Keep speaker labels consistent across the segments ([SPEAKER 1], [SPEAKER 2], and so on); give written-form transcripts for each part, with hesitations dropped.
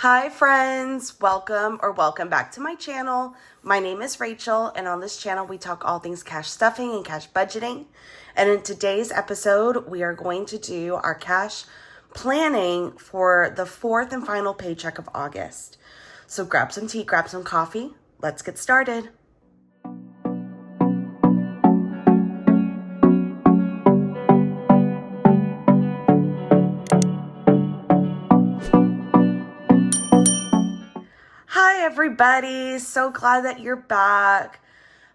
[SPEAKER 1] Hi friends, welcome back to my channel. My name is Rachel, and on this channel we talk all things cash stuffing and cash budgeting. And in today's episode, we are going to do our cash planning for the fourth and final paycheck of August. So grab some tea, grab some coffee. Let's get started. Hi everybody, so glad that you're back.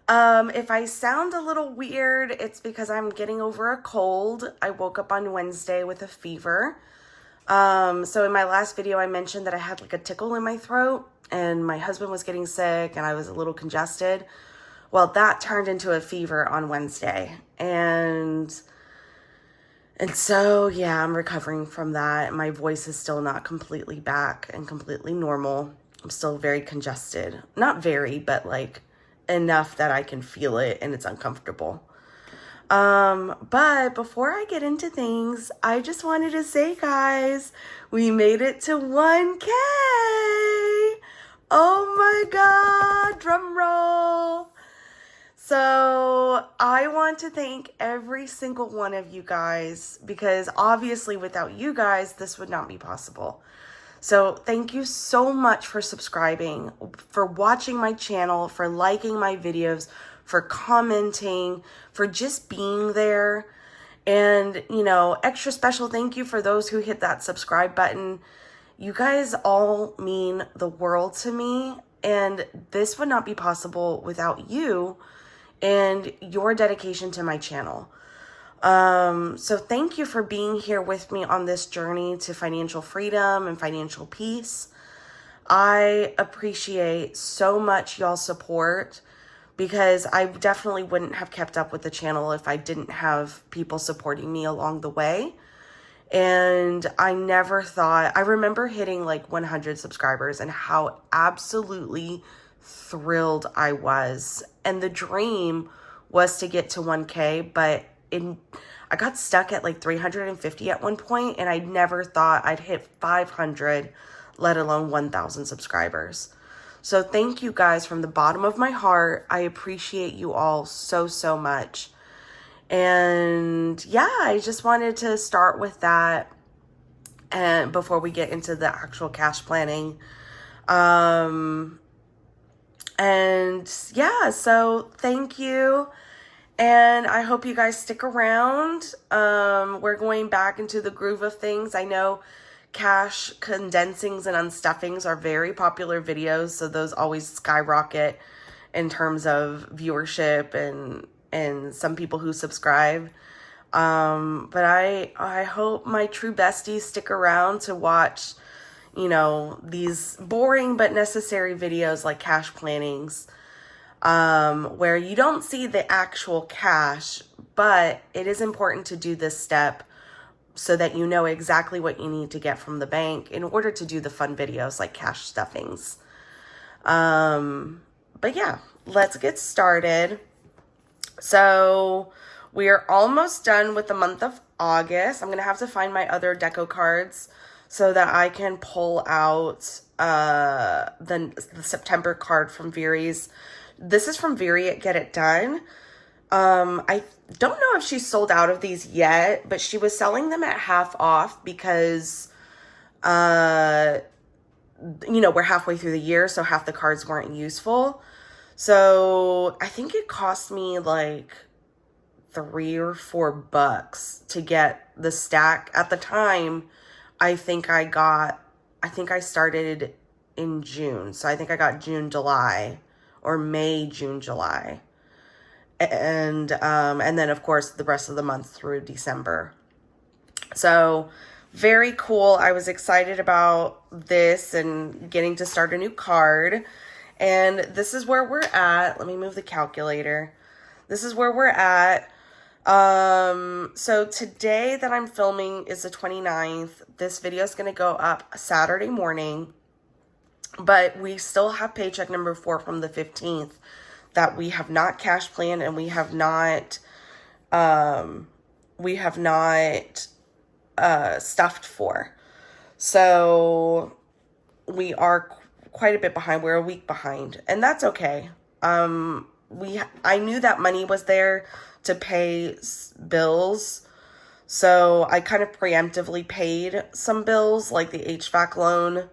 [SPEAKER 1] If I sound a little weird, it's because I'm getting over a cold. I woke up on Wednesday with a fever. So in my last video, I mentioned that I had like a tickle in my throat and my husband was getting sick and I was a little congested. Well, that turned into a fever on Wednesday. And so, yeah, I'm recovering from that. My voice is still not completely back and completely normal. I'm still very congested. Not very, but like enough that I can feel it and it's uncomfortable. But before I get into things, I just wanted to say, guys, we made it to 1K. Oh my God, drum roll. So I want to thank every single one of you guys because obviously without you guys, this would not be possible. So thank you so much for subscribing, for watching my channel, for liking my videos, for commenting, for just being there. And, you know, extra special thank you for those who hit that subscribe button. You guys all mean the world to me, and this would not be possible without you and your dedication to my channel. So thank you for being here with me on this journey to financial freedom and financial peace. I appreciate so much y'all's support because I definitely wouldn't have kept up with the channel if I didn't have people supporting me along the way. And I never thought, I remember hitting like 100 subscribers and how absolutely thrilled I was. And the dream was to get to 1K, but I got stuck at like 350 at one point, and I never thought I'd hit 500, let alone 1,000 subscribers. So thank you guys from the bottom of my heart. I appreciate you all so, so much. And yeah, I just wanted to start with that and before we get into the actual cash planning. And yeah, so thank you. And I hope you guys stick around. We're going back into the groove of things. I know cash condensings and unstuffings are very popular videos, so those always skyrocket in terms of viewership and some people who subscribe. But I hope my true besties stick around to watch, you know, these boring but necessary videos like cash plannings. Where you don't see the actual cash, but it is important to do this step so that you know exactly what you need to get from the bank in order to do the fun videos like cash stuffings. But yeah, let's get started. So we are almost done with the month of August. I'm going to have to find my other deco cards so that I can pull out the September card from Veery's. This is from Veery at Get It Done. I don't know if she's sold out of these yet, but she was selling them at half off because, you know, we're halfway through the year, so half the cards weren't useful. So I think it cost me like $3 or $4 to get the stack. At the time, I think I started in June. So I think I got June, July. Or May, June, July. And then, of course, the rest of the month through December. So, very cool. I was excited about this and getting to start a new card. And this is where we're at. Let me move the calculator. This is where we're at. So today that I'm filming is the 29th. This video is going to go up Saturday morning. But we still have paycheck number 4 from the 15th that we have not cash planned and we have not stuffed for. So we are quite a bit behind. We're a week behind, and that's okay. I knew that money was there to pay bills, so I kind of preemptively paid some bills, like the HVAC loan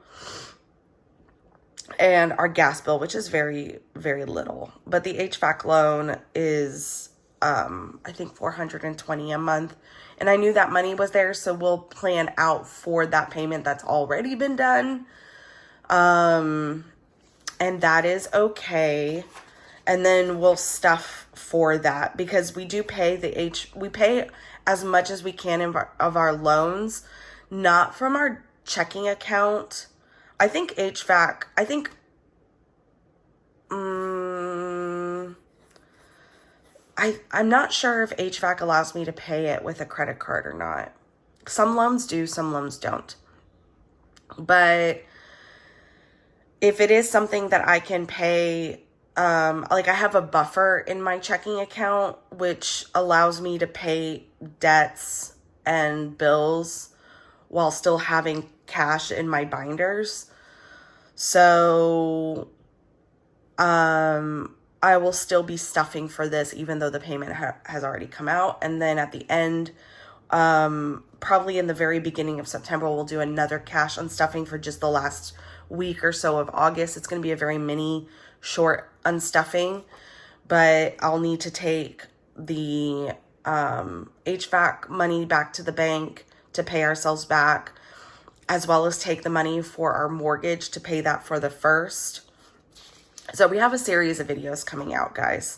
[SPEAKER 1] and our gas bill, which is very, very little. But the HVAC loan is, I think $420 a month. And I knew that money was there, so we'll plan out for that payment that's already been done. And that is okay. And then we'll stuff for that, because we do pay we pay as much as we can of our loans, not from our checking account. I think HVAC, I'm not sure if HVAC allows me to pay it with a credit card or not. Some loans do, some loans don't. But if it is something that I can pay, like I have a buffer in my checking account, which allows me to pay debts and bills while still having cash in my binders. So, I will still be stuffing for this, even though the payment has already come out. And then at the end, probably in the very beginning of September, we'll do another cash unstuffing for just the last week or so of August. It's going to be a very mini, short unstuffing, but I'll need to take the HVAC money back to the bank to pay ourselves back, as well as take the money for our mortgage to pay that for the first. So we have a series of videos coming out, guys.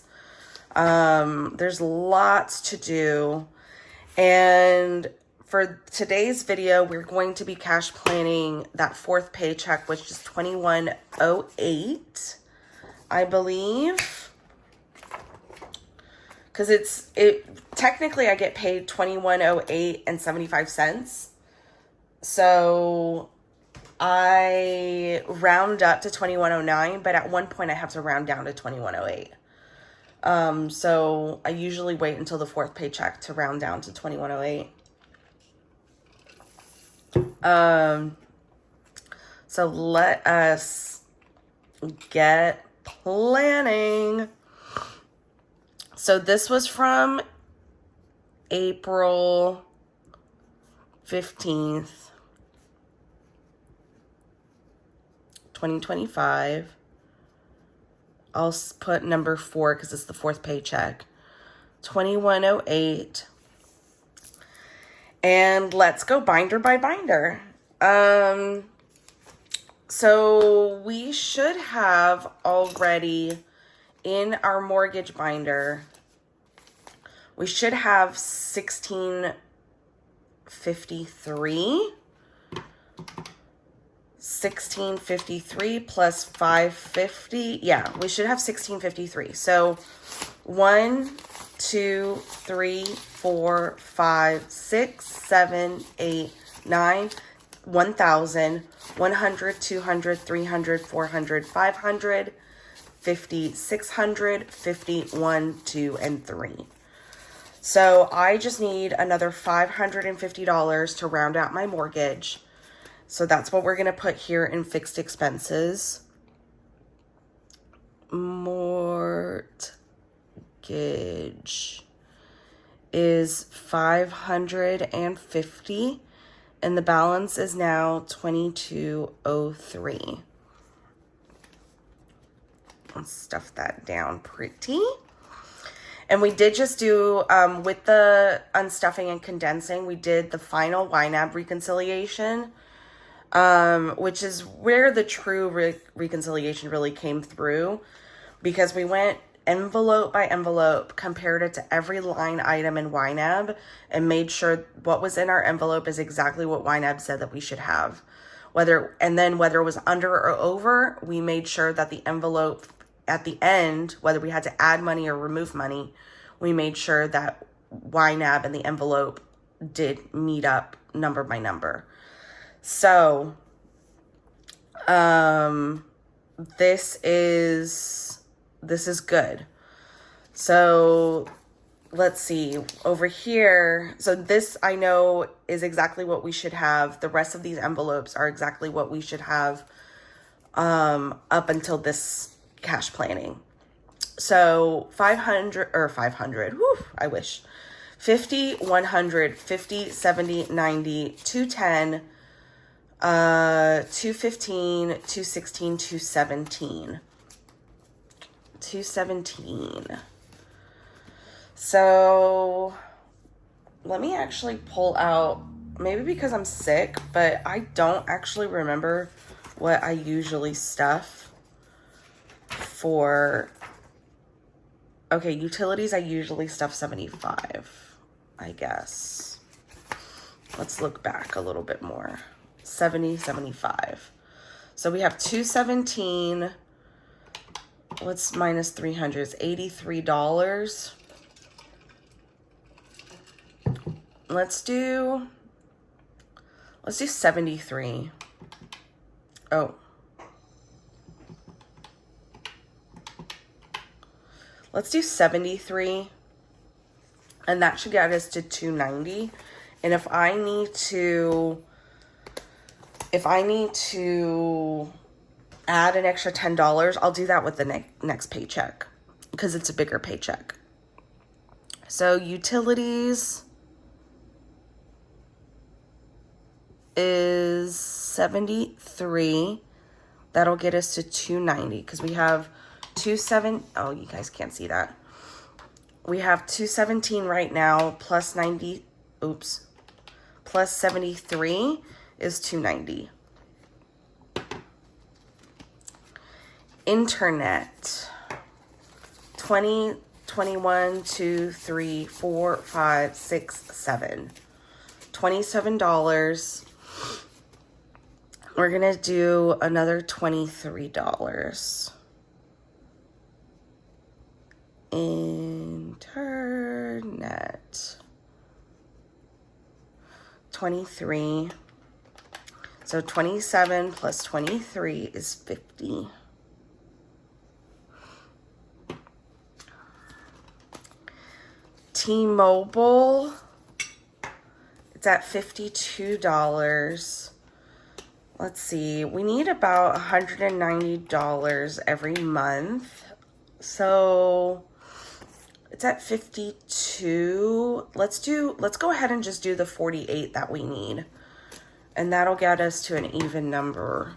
[SPEAKER 1] There's lots to do. And for today's video, we're going to be cash planning that fourth paycheck, which is $21.08, I believe. Because technically I get paid $21.08 and 75 cents. So I round up to $21.09, but at one point I have to round down to $21.08. So I usually wait until the fourth paycheck to round down to $21.08. So let us get planning. So this was from April 15th, 2025. I'll put number 4 because it's the fourth paycheck. $21.08. And let's go binder by binder. So we should have already in our mortgage binder, we should have $16.53. 1653 plus 550. Yeah, we should have 1653. So 1, 2, 3, 4, 5, 6, 7, 8, 9, 1,000, 100, 200, 300, 400, 500, 50, 600, 50, 1, 2, and 3. So I just need another $550 to round out my mortgage. So that's what we're going to put here in fixed expenses. Mortgage is $550, and the balance is now $22.03. Let's stuff that down pretty. And we did just do, with the unstuffing and condensing, we did the final YNAB reconciliation, which is where the true reconciliation really came through, because we went envelope by envelope, compared it to every line item in YNAB, and made sure what was in our envelope is exactly what YNAB said that we should have. Whether it was under or over, we made sure that the envelope at the end, whether we had to add money or remove money, we made sure that YNAB and the envelope did meet up number by number. So, this is good. So, let's see over here. So this I know is exactly what we should have. The rest of these envelopes are exactly what we should have up until this cash planning. So 500, whew, I wish. 50, 100, 50, 70, 90, 210, 215, 216, 217. 217. So let me actually pull out, maybe because I'm sick, but I don't actually remember what I usually stuff for. Okay, utilities, I usually stuff 75, I guess. Let's look back a little bit more. 70, 75. So we have 217. What's minus 300? It's $83. Let's do 73. Oh. Let's do 73. And that should get us to 290. And if I need to add an extra $10, I'll do that with the next paycheck because it's a bigger paycheck. So utilities is 73. That'll get us to 290 because we have oh, you guys can't see that. We have 217 right now plus 90, oops, plus 73 is 290. Internet, 20, 21, 2, 3, 4, 5, 6, 7. $27. We're gonna do another $23. Internet, 23. So 27 plus 23 is 50. T-Mobile, it's at $52. Let's see, we need about $190 every month. So it's at 52. Let's go ahead and just do the 48 that we need. And that'll get us to an even number.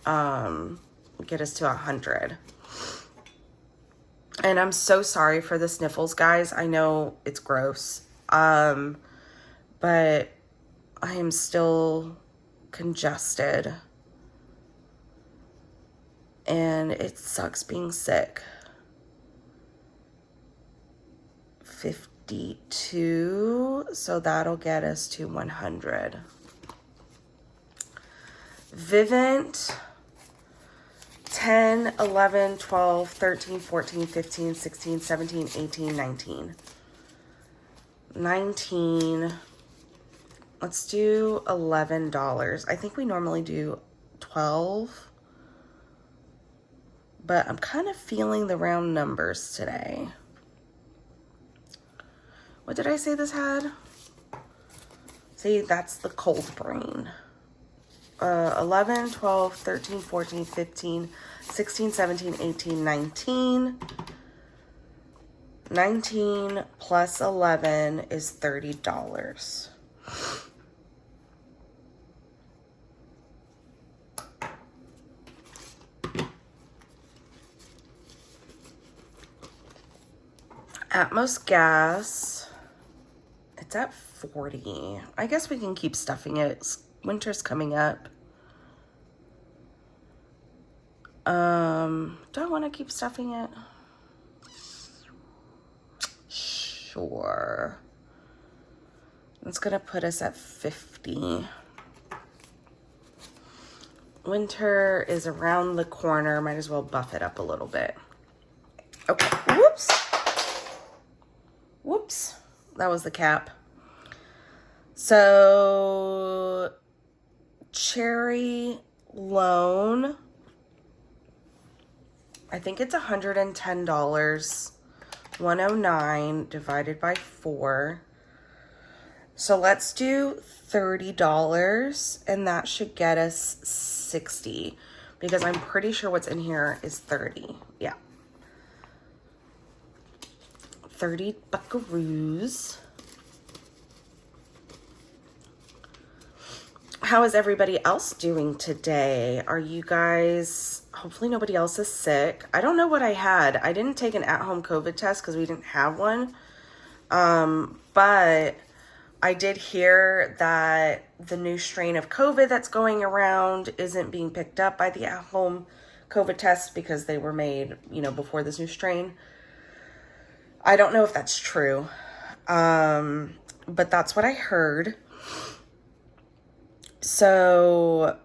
[SPEAKER 1] Get us to 100. And I'm so sorry for the sniffles, guys. I know it's gross. But I am still congested. And it sucks being sick. 52. So that'll get us to 100. Vivint. 10, 11, 12, 13, 14, 15, 16, 17, 18, 19. 19. Let's do $11. I think we normally do 12. But I'm kind of feeling the round numbers today. What did I say this had? See, that's the cold brain. 11, 12, 13, 14, 15, 16, 17, 18, 19. 19 plus 11 is $30. Atmos gas, it's at 40. I guess we can keep stuffing it. Winter's coming up. Do I want to keep stuffing it? Sure. It's gonna put us at 50. Winter is around the corner. Might as well buff it up a little bit. Okay, whoops. Whoops, that was the cap. So, Cherry loan, I think it's $110. 109 divided by 4. So let's do $30, and that should get us 60. because I'm pretty sure what's in here is 30. Yeah. 30 buckaroos. How is everybody else doing today? Are you guys, hopefully nobody else is sick. I don't know what I had. I didn't take an at-home COVID test because we didn't have one. But I did hear that the new strain of COVID that's going around isn't being picked up by the at-home COVID tests because they were made, you know, before this new strain. I don't know if that's true. But that's what I heard. So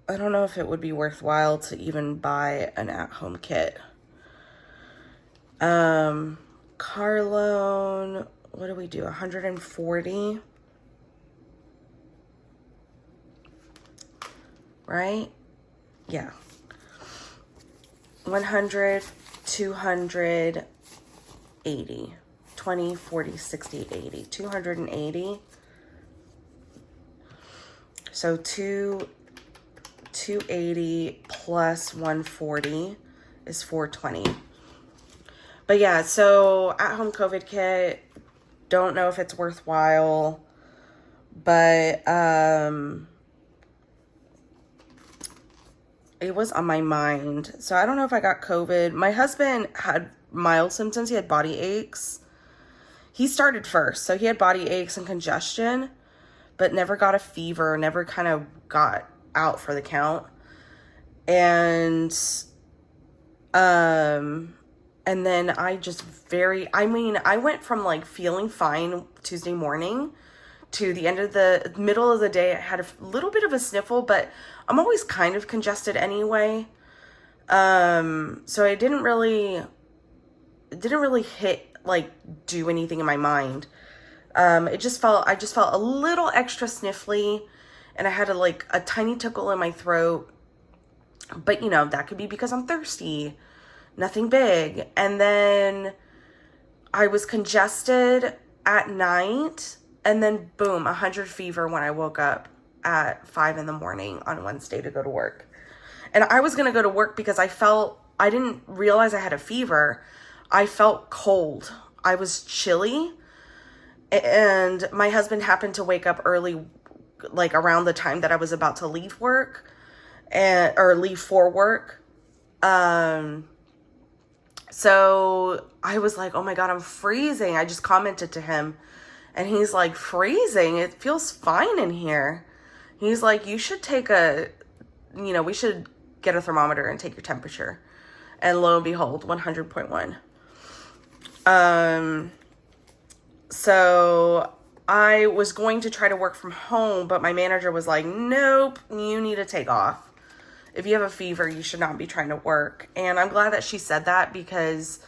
[SPEAKER 1] I don't know if it would be worthwhile to even buy an at-home kit. Car loan, what do we do? 140, right? Yeah. 100, 200, 80, 20, 40, 60, 80, 280. So 280 plus 140 is 420. But yeah, so at-home COVID kit, don't know if it's worthwhile, but it was on my mind. So I don't know if I got COVID. My husband had mild symptoms. He had body aches. He started first, so he had body aches and congestion, but never got a fever, never kind of got out for the count. And then I went from like feeling fine Tuesday morning to the end of the middle of the day. I had a little bit of a sniffle, but I'm always kind of congested anyway. So it didn't really hit, like, do anything in my mind. I just felt a little extra sniffly, and I had a tiny tickle in my throat, but you know, that could be because I'm thirsty, nothing big. And then I was congested at night, and then boom, 100 fever when I woke up at 5 in the morning on Wednesday to go to work. And I was going to go to work because I didn't realize I had a fever. I felt cold. I was chilly. And my husband happened to wake up early, like around the time that I was about to leave work or leave for work. So I was like, oh my God, I'm freezing. I just commented to him and he's like, freezing? It feels fine in here. He's like, you should we should get a thermometer and take your temperature. And lo and behold, 100.1. So I was going to try to work from home, but my manager was like, nope, you need to take off. If you have a fever, you should not be trying to work. And I'm glad that she said that because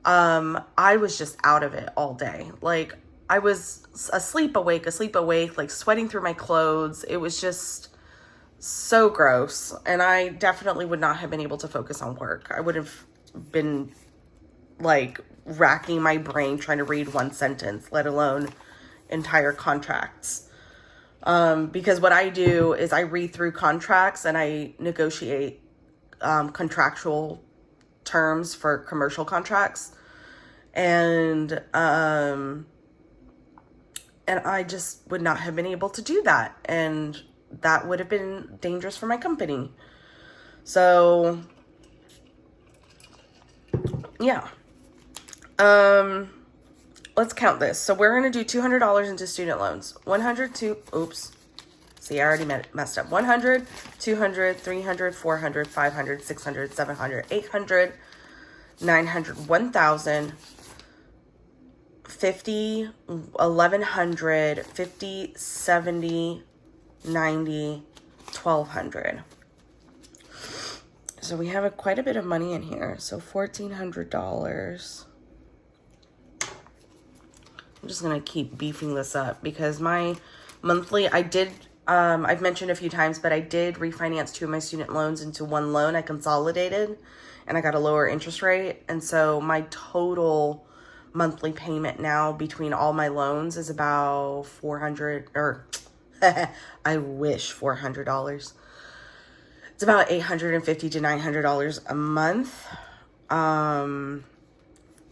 [SPEAKER 1] I was just out of it all day. Like, I was asleep, awake, like sweating through my clothes. It was just so gross. And I definitely would not have been able to focus on work. I would have been like racking my brain trying to read one sentence, let alone entire contracts. Because what I do is I read through contracts and I negotiate contractual terms for commercial contracts. And I just would not have been able to do that. And that would have been dangerous for my company. So, yeah. Let's count this. So we're going to do $200 into student loans. 100 to, oops. See, I already messed up. 100, 200, 300, 400, 500, 600, 700, 800, 900, 1,000, 50, 1,100, 50, 70, 90, 1,200. So we have quite a bit of money in here. So $1,400. I'm just going to keep beefing this up because my monthly, I've mentioned a few times, but I did refinance 2 of my student loans into one loan. I consolidated and I got a lower interest rate. And so my total monthly payment now between all my loans is about $400 or I wish $400. It's about $850 to $900 a month.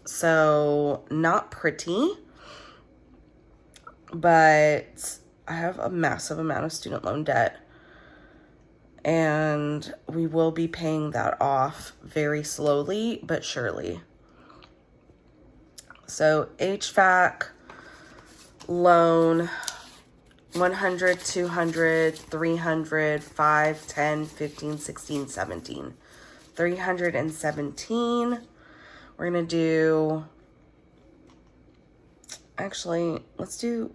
[SPEAKER 1] So not pretty, but I have a massive amount of student loan debt, and we will be paying that off very slowly but surely. So HVAC loan, 100, 200, 300, 5, 10, 15, 16, 17. 317. We're going to do, actually, let's do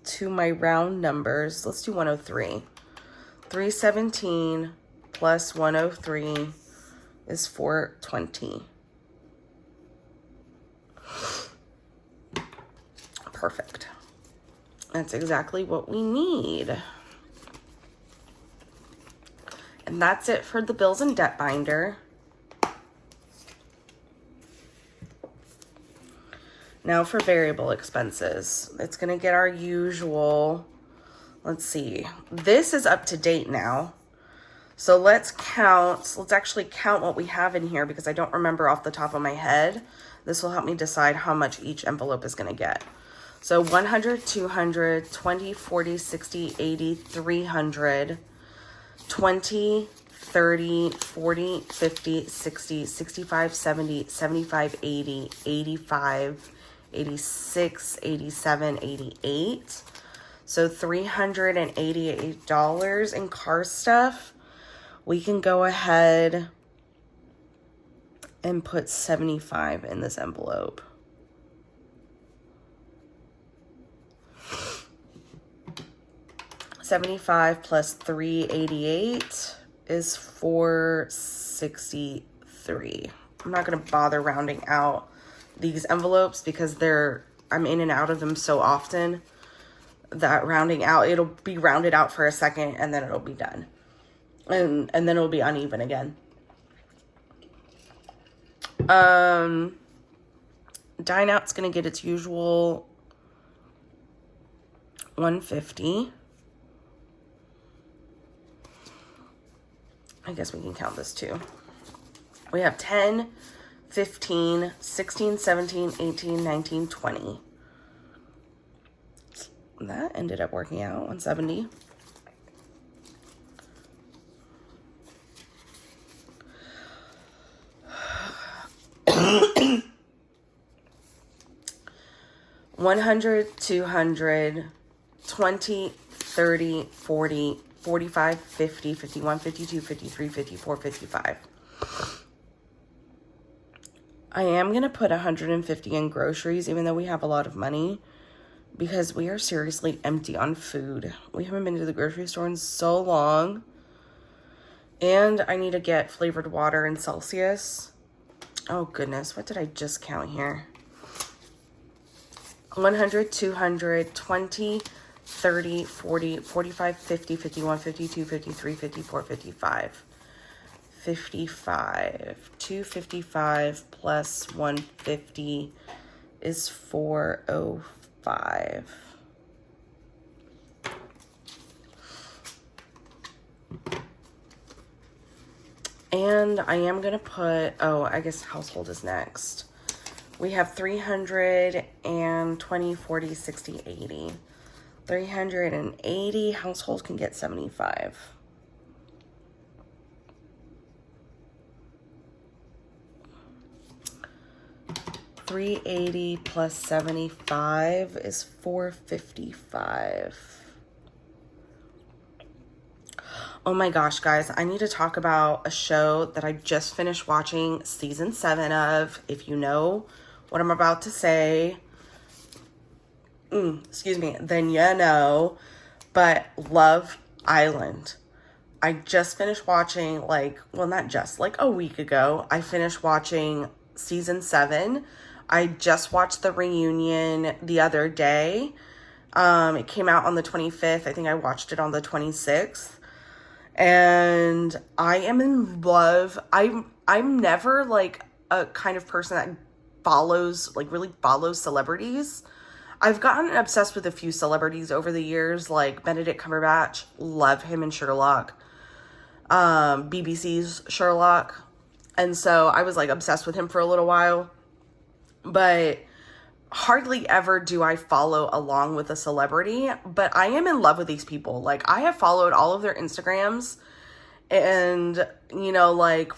[SPEAKER 1] to my round numbers. Let's do 103. 317 plus 103 is 420. Perfect. That's exactly what we need. And that's it for the bills and debt binder. Now for variable expenses. It's going to get our usual, let's see. This is up to date now. So let's actually count what we have in here because I don't remember off the top of my head. This will help me decide how much each envelope is going to get. So 100, 200, 20, 40, 60, 80, 300, 20, 30, 40, 50, 60, 65, 70, 75, 80, 85, 86, 87, 88. So $388 in car stuff. We can go ahead and put 75 in this envelope. $75 plus $388 is $463. I'm not going to bother rounding out these envelopes because I'm in and out of them so often that rounding out, it'll be rounded out for a second and then it'll be done. And then it'll be uneven again. Dine Out's going to get its usual $150. I guess we can count this too. We have 10, 15, 16, 17, 18, 19, 20. That ended up working out, 170. $100, 200, 20, 30, 40, 45, 50, 51, 52, 53, 54, 55. I am going to put 150 in groceries, even though we have a lot of money, because we are seriously empty on food. We haven't been to the grocery store in so long. And I need to get flavored water in Celsius. Oh, goodness. What did I just count here? 100, 200, 20, 30, 40, 45, 50, 51, 52, 53, 54, 55. 55. 255 plus 150 is 405. And I am going to put, I guess household is next. We have 320, 40, 60, 80. 380, household can get 75. $380 plus 75 is $455. Oh my gosh, guys, I need to talk about a show that I just finished watching season 7 of. If you know what I'm about to say, excuse me, then you know. But Love Island. I just finished watching, not just, a week ago. I finished watching season 7. I just watched the reunion the other day. It came out on the 25th. I think I watched it on the 26th. And I am in love. I'm never a kind of person that really follows celebrities. I've gotten obsessed with a few celebrities over the years, like Benedict Cumberbatch. Love him in Sherlock. BBC's Sherlock. And so I was like obsessed with him for a little while. But hardly ever do I follow along with a celebrity. But I am in love with these people. Like, I have followed all of their Instagrams. And, you know, like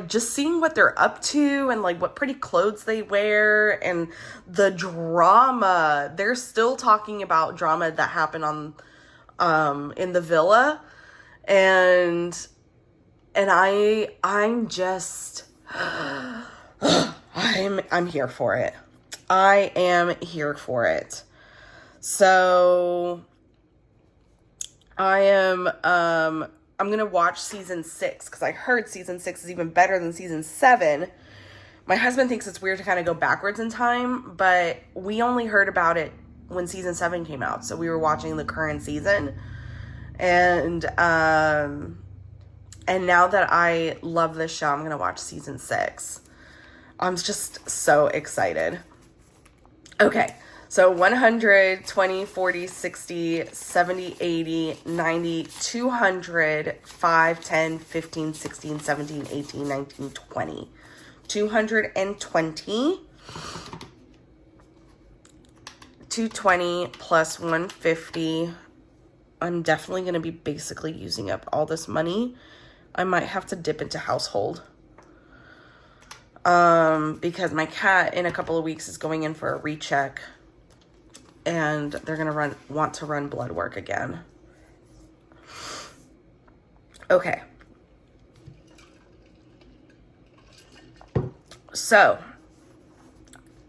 [SPEAKER 1] just seeing what they're up to and like what pretty clothes they wear and the drama. They're still talking about drama that happened on in the villa. And I'm just I'm here for it. I am here for it. So I'm going to watch season 6 because I heard season 6 is even better than season 7. My husband thinks it's weird to kind of go backwards in time, but we only heard about it when season 7 came out. So we were watching the current season. And now that I love this show, I'm going to watch season 6. I'm just so excited. Okay. So 100, 20, 40, 60, 70, 80, 90, 200, 5, 10, 15, 16, 17, 18, 19, 20. 220. 220 plus 150. I'm definitely going to be basically using up all this money. I might have to dip into household. Because my cat in a couple of weeks is going in for a recheck. And they're going to want to run blood work again. Okay. So,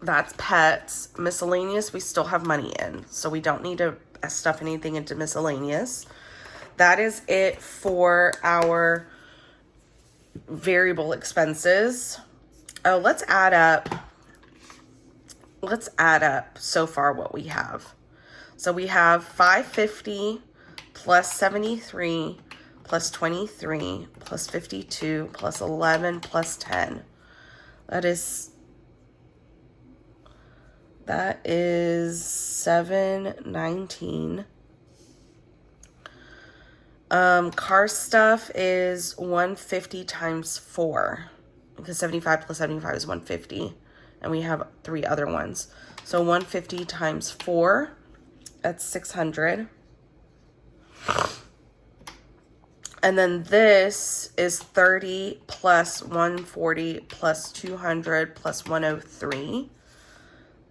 [SPEAKER 1] that's pets. Miscellaneous, we still have money in. So, we don't need to stuff anything into miscellaneous. That is it for our variable expenses. Oh, let's add up so far what we have. So we have 550 plus 73 plus 23 plus 52 plus 11 plus 10. That is 719. Car stuff is 150 times 4. Because 75 plus 75 is 150. And we have 3 other ones. So 150 times 4, that's 600. And then this is 30 plus 140 plus 200 plus 103.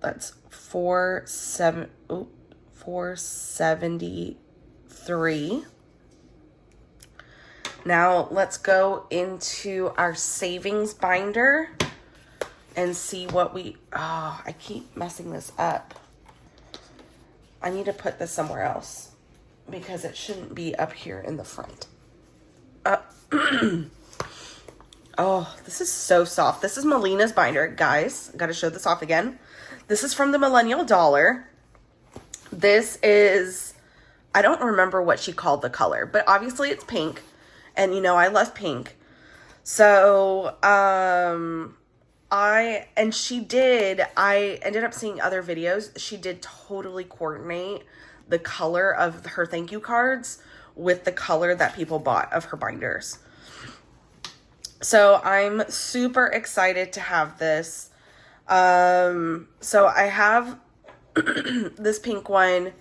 [SPEAKER 1] That's 473. Now let's go into our savings binder and see what I keep messing this up. I need to put this somewhere else because it shouldn't be up here in the front. Oh, this is so soft. This is Melina's binder, guys. Got to show this off again. This is from the Millennial Dollar. This is, I don't remember what she called the color, but obviously it's pink. And you know, I love pink. So, I ended up seeing other videos. She did totally coordinate the color of her thank you cards with the color that people bought of her binders. So I'm super excited to have this. So I have this pink one,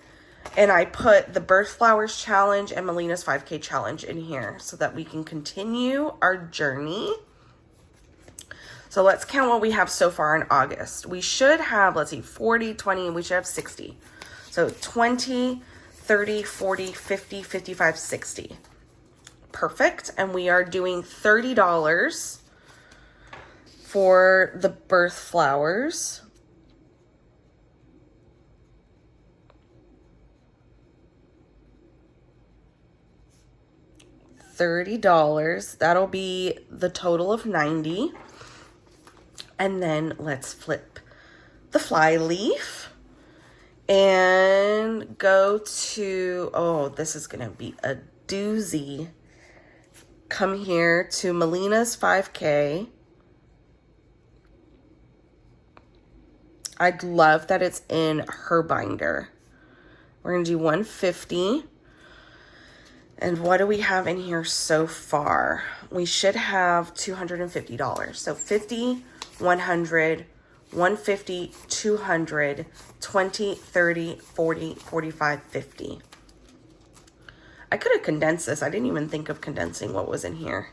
[SPEAKER 1] and I put the Birth Flowers Challenge and Melina's 5K Challenge in here so that we can continue our journey. So let's count what we have so far in August. We should have, let's see, 40, 20, and we should have 60. So 20, 30, 40, 50, 55, 60. Perfect. And we are doing $30 for the Birth Flowers. $30. That'll be the total of 90. And then let's flip the fly leaf and go to, oh, this is going to be a doozy. Come here to Melina's 5K. I'd love that it's in her binder. We're going to do 150. And what do we have in here so far? We should have $250. So 50, 100, 150, 200, 20, 30, 40, 45, 50. I could have condensed this. I didn't even think of condensing what was in here.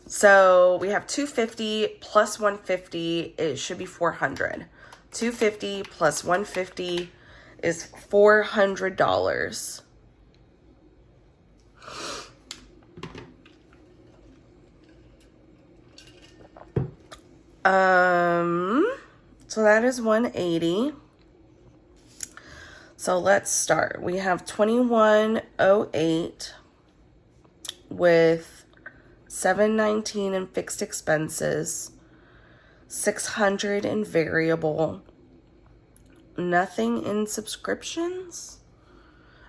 [SPEAKER 1] So we have 250 plus 150. It should be 400. 250 plus 150 is $400. So that is 180. So let's start. We have 2108 with 719 in fixed expenses, 600 in variable, nothing in subscriptions.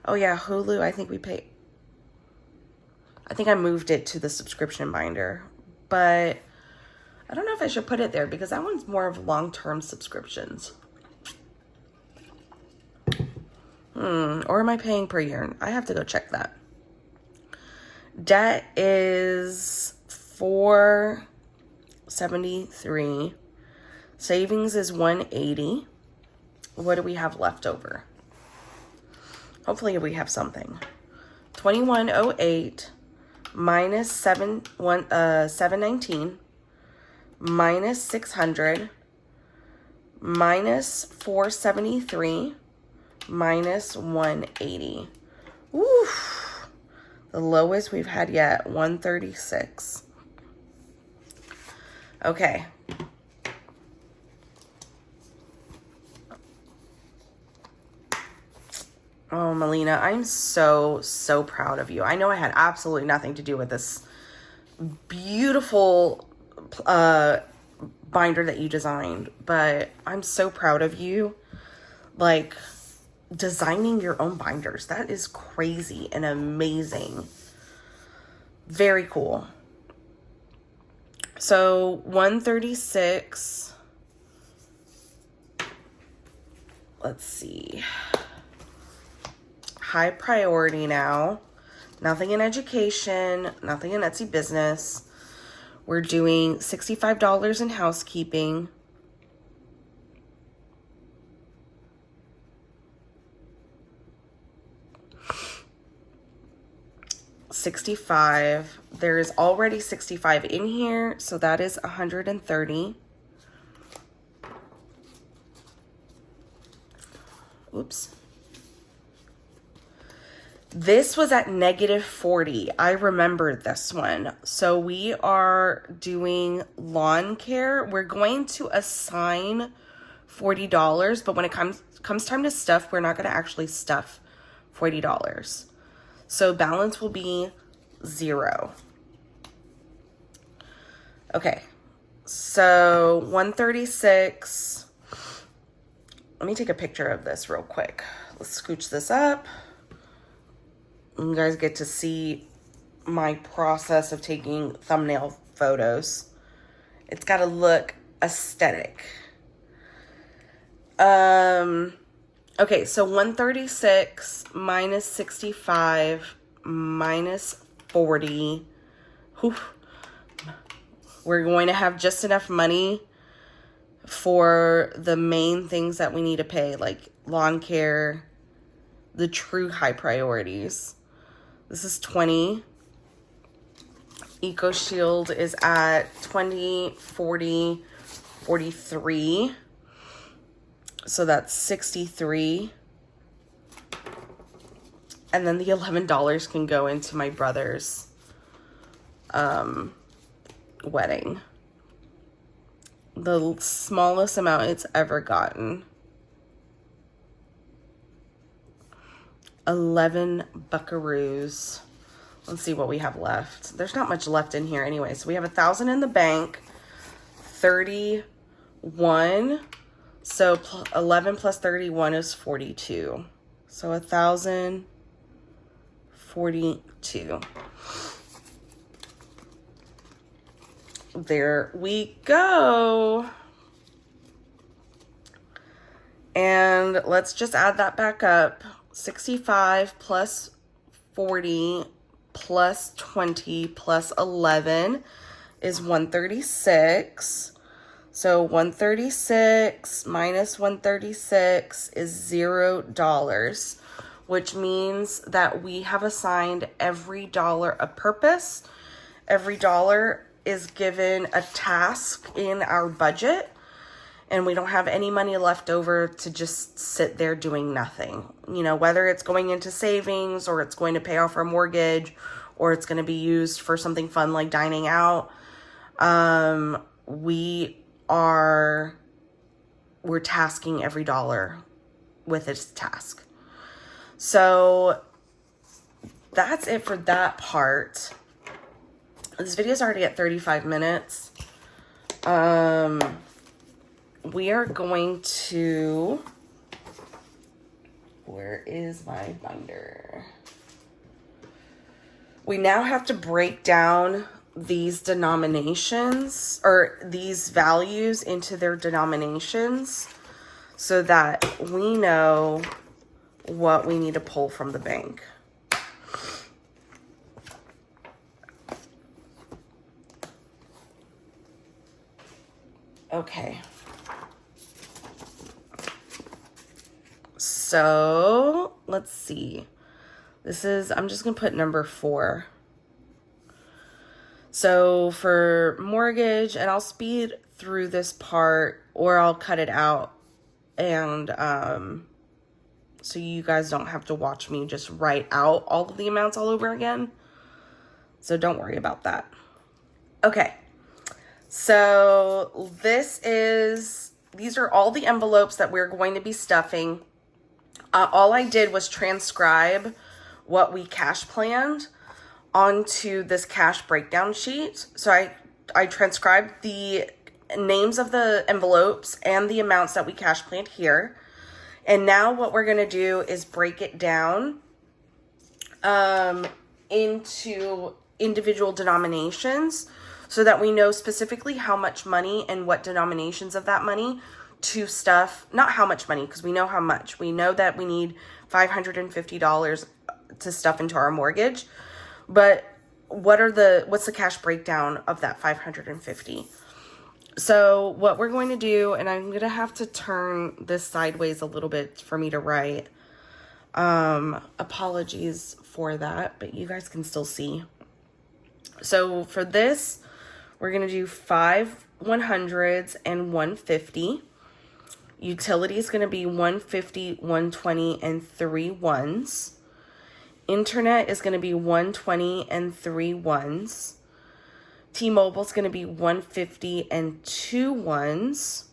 [SPEAKER 1] Oh yeah, Hulu, I think we pay. I think I moved it to the subscription binder, but I don't know if I should put it there because that one's more of long-term subscriptions. Or am I paying per year? I have to go check that. Debt is $473. Savings is $180. What do we have left over? Hopefully we have something. 2108 minus 719 minus 600 minus 473 minus 180. Oof. The lowest we've had yet, 136. Okay. Oh, Melina, I'm so proud of you. I know I had absolutely nothing to do with this beautiful binder that you designed, but I'm so proud of you. Like, designing your own binders. That is crazy and amazing. Very cool. So 136. Let's see. High priority now. Nothing in education. Nothing in Etsy business. We're doing $65 in housekeeping. $65. There is already $65 in here, so that is $130. Oops. This was at -40. I remembered this one. So we are doing lawn care. We're going to assign $40, but when it comes time to stuff, we're not going to actually stuff $40. So balance will be 0. Okay, so 136. Let me take a picture of this real quick. Let's scooch this up. You guys get to see my process of taking thumbnail photos. It's got to look aesthetic. Okay, so 136 minus 65 minus 40. Whew. We're going to have just enough money for the main things that we need to pay, like lawn care, the true high priorities. This is 20. Eco Shield is at 20, 40, 43. So that's 63. And then the $11 can go into my brother's wedding. The smallest amount it's ever gotten. 11 buckaroos. Let's see what we have left. There's not much left in here anyway. So we have 1,000 in the bank. 31. So 11 plus 31 is 42. So 1,042. There we go. And let's just add that back up. 65 plus 140 plus 20 plus 11 is 136. So 136 minus 136 is $0, which means that we have assigned every dollar a purpose. Every dollar is given a task in our budget, and we don't have any money left over to just sit there doing nothing. You know, whether it's going into savings or it's going to pay off our mortgage or it's going to be used for something fun like dining out. We're tasking every dollar with its task. So that's it for that part. This video is already at 35 minutes. We are going to, where is my binder? We now have to break down these denominations or these values into their denominations so that we know what we need to pull from the bank. Okay. So let's see. I'm just going to put number 4. So for mortgage, and I'll speed through this part or I'll cut it out. And so you guys don't have to watch me just write out all of the amounts all over again. So don't worry about that. Okay. So these are all the envelopes that we're going to be stuffing. All I did was transcribe what we cash planned onto this cash breakdown sheet. So I transcribed the names of the envelopes and the amounts that we cash planned here. And now what we're going to do is break it down into individual denominations so that we know specifically how much money and what denominations of that money to stuff. Not how much money, because we know how much. We know that we need $550 to stuff into our mortgage. But what's the cash breakdown of that 550? So what we're going to do, and I'm going to have to turn this sideways a little bit for me to write. Apologies for that, but you guys can still see. So for this, we're going to do 5 100s and 150. Utility is going to be 150, 120, and 3 1s. Internet is going to be 120 and 3 1s. T-Mobile is going to be 150 and 2 1s.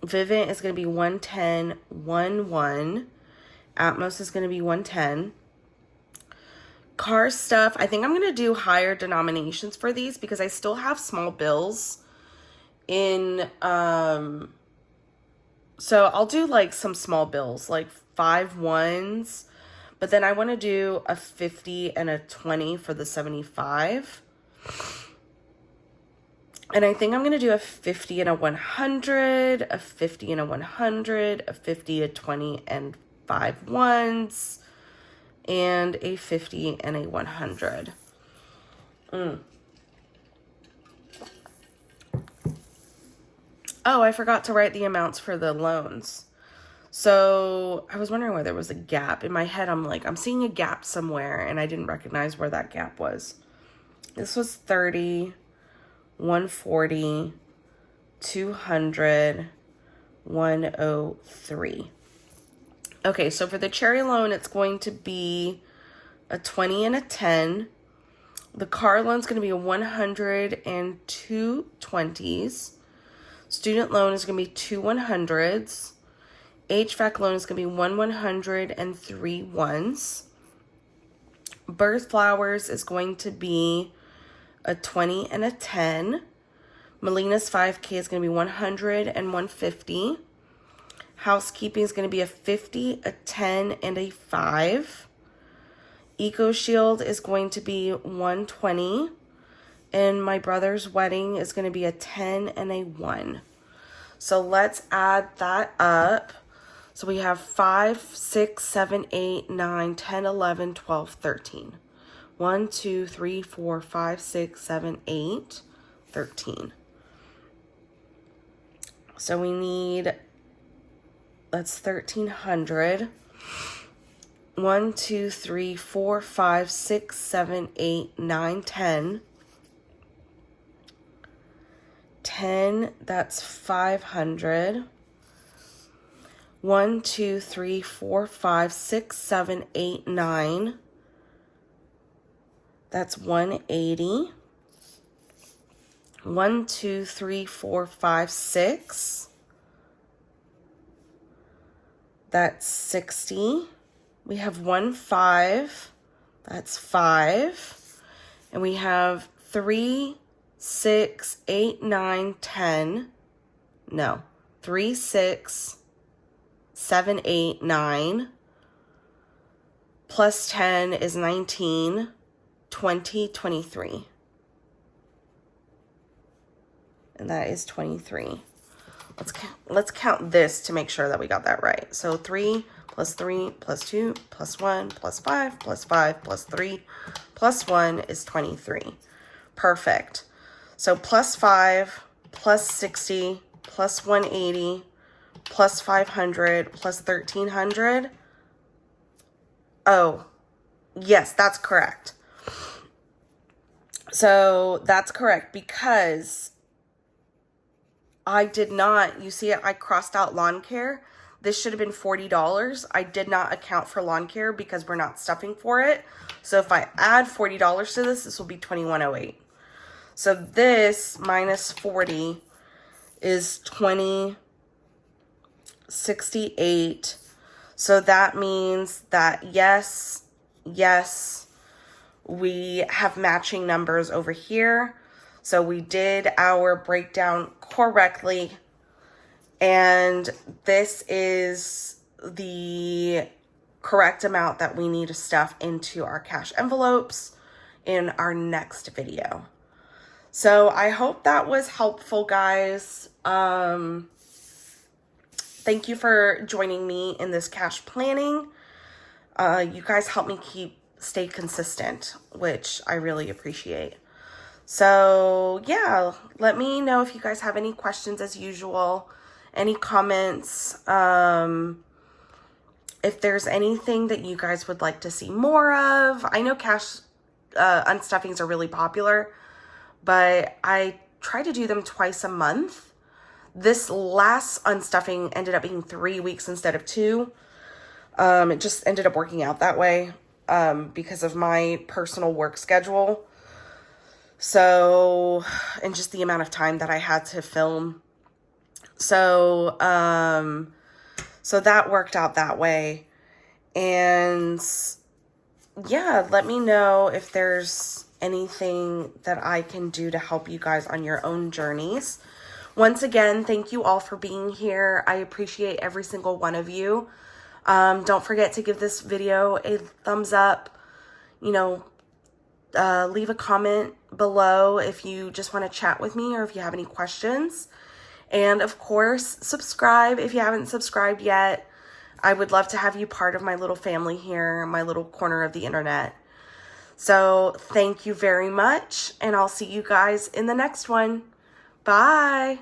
[SPEAKER 1] Vivint is going to be 110, 1 1. Atmos is going to be 110. Car stuff, I think I'm going to do higher denominations for these because I still have small bills in, so I'll do like some small bills, like 5 1s, but then I want to do a 50 and a 20 for the 75. And I think I'm going to do a 50 and a 100, a 50 and a 100, a 50, a 20, and 5 1s, and a 50 and a 100. Oh, I forgot to write the amounts for the loans. So I was wondering why there was a gap. In my head, I'm like, I'm seeing a gap somewhere, and I didn't recognize where that gap was. This was 30, 140, 200, 103. Okay, so for the cherry loan, it's going to be a 20 and a 10. The car loan's going to be a 100 and 2 20s. Student loan is going to be 2 100s. HVAC loan is going to be 1 100 and 3 1s. Birth flowers is going to be a 20 and a 10. Melina's 5K is going to be 100 and 150. Housekeeping is going to be a 50, a 10, and a 5. Eco Shield is going to be 120. And my brother's wedding is going to be a 10 and a 1. So let's add that up. So we have 5, 6, 7, 8, 9, 10, 11, 12, 13. 1, 2, 3, 4, 5, 6, 7, 8, 13. So we need, that's 1,300. 1, 2, 3, 4, 5, 6, 7, 8, 9, 10. 10, that's 500. 1, 2, 3, 4, 5, 6, 7, 8, 9. That's 180. 1, 2, 3, 4, 5, 6. That's 60. We have 1, 5. That's 5. And we have 3, 6, 8, 9, 10. No. 3, 6, 7, 8, 9. Plus 10 is 19, 20, 23. And that is 23. Let's count this to make sure that we got that right. So 3 plus 3 plus 2 plus 1 plus 5 plus 5 plus 3 plus 1 is 23. Perfect. So plus 5 plus 60 plus 180 plus 500 plus 1,300. Oh, yes, that's correct. So that's correct because I did not, you see, I crossed out lawn care. This should have been $40. I did not account for lawn care because we're not stuffing for it. So if I add $40 to this will be $21.08. So this minus 40 is $20.68. So that means that yes, we have matching numbers over here. So we did our breakdown correctly. And this is the correct amount that we need to stuff into our cash envelopes in our next video. So I hope that was helpful, guys. Thank you for joining me in this cash planning. You guys help me stay consistent, which I really appreciate. So yeah, let me know if you guys have any questions as usual, any comments, if there's anything that you guys would like to see more of. I know cash unstuffings are really popular, but I try to do them twice a month. This last unstuffing ended up being 3 weeks instead of 2. It just ended up working out that way because of my personal work schedule. So, and just the amount of time that I had to film. So, so that worked out that way. And yeah, let me know if there's anything that I can do to help you guys on your own journeys. Once again, thank you all for being here. I appreciate every single one of you. Don't forget to give this video a thumbs up. You know, leave a comment below if you just want to chat with me or if you have any questions. And of course, subscribe if you haven't subscribed yet. I would love to have you part of my little family here, my little corner of the internet. So thank you very much, and I'll see you guys in the next one. Bye.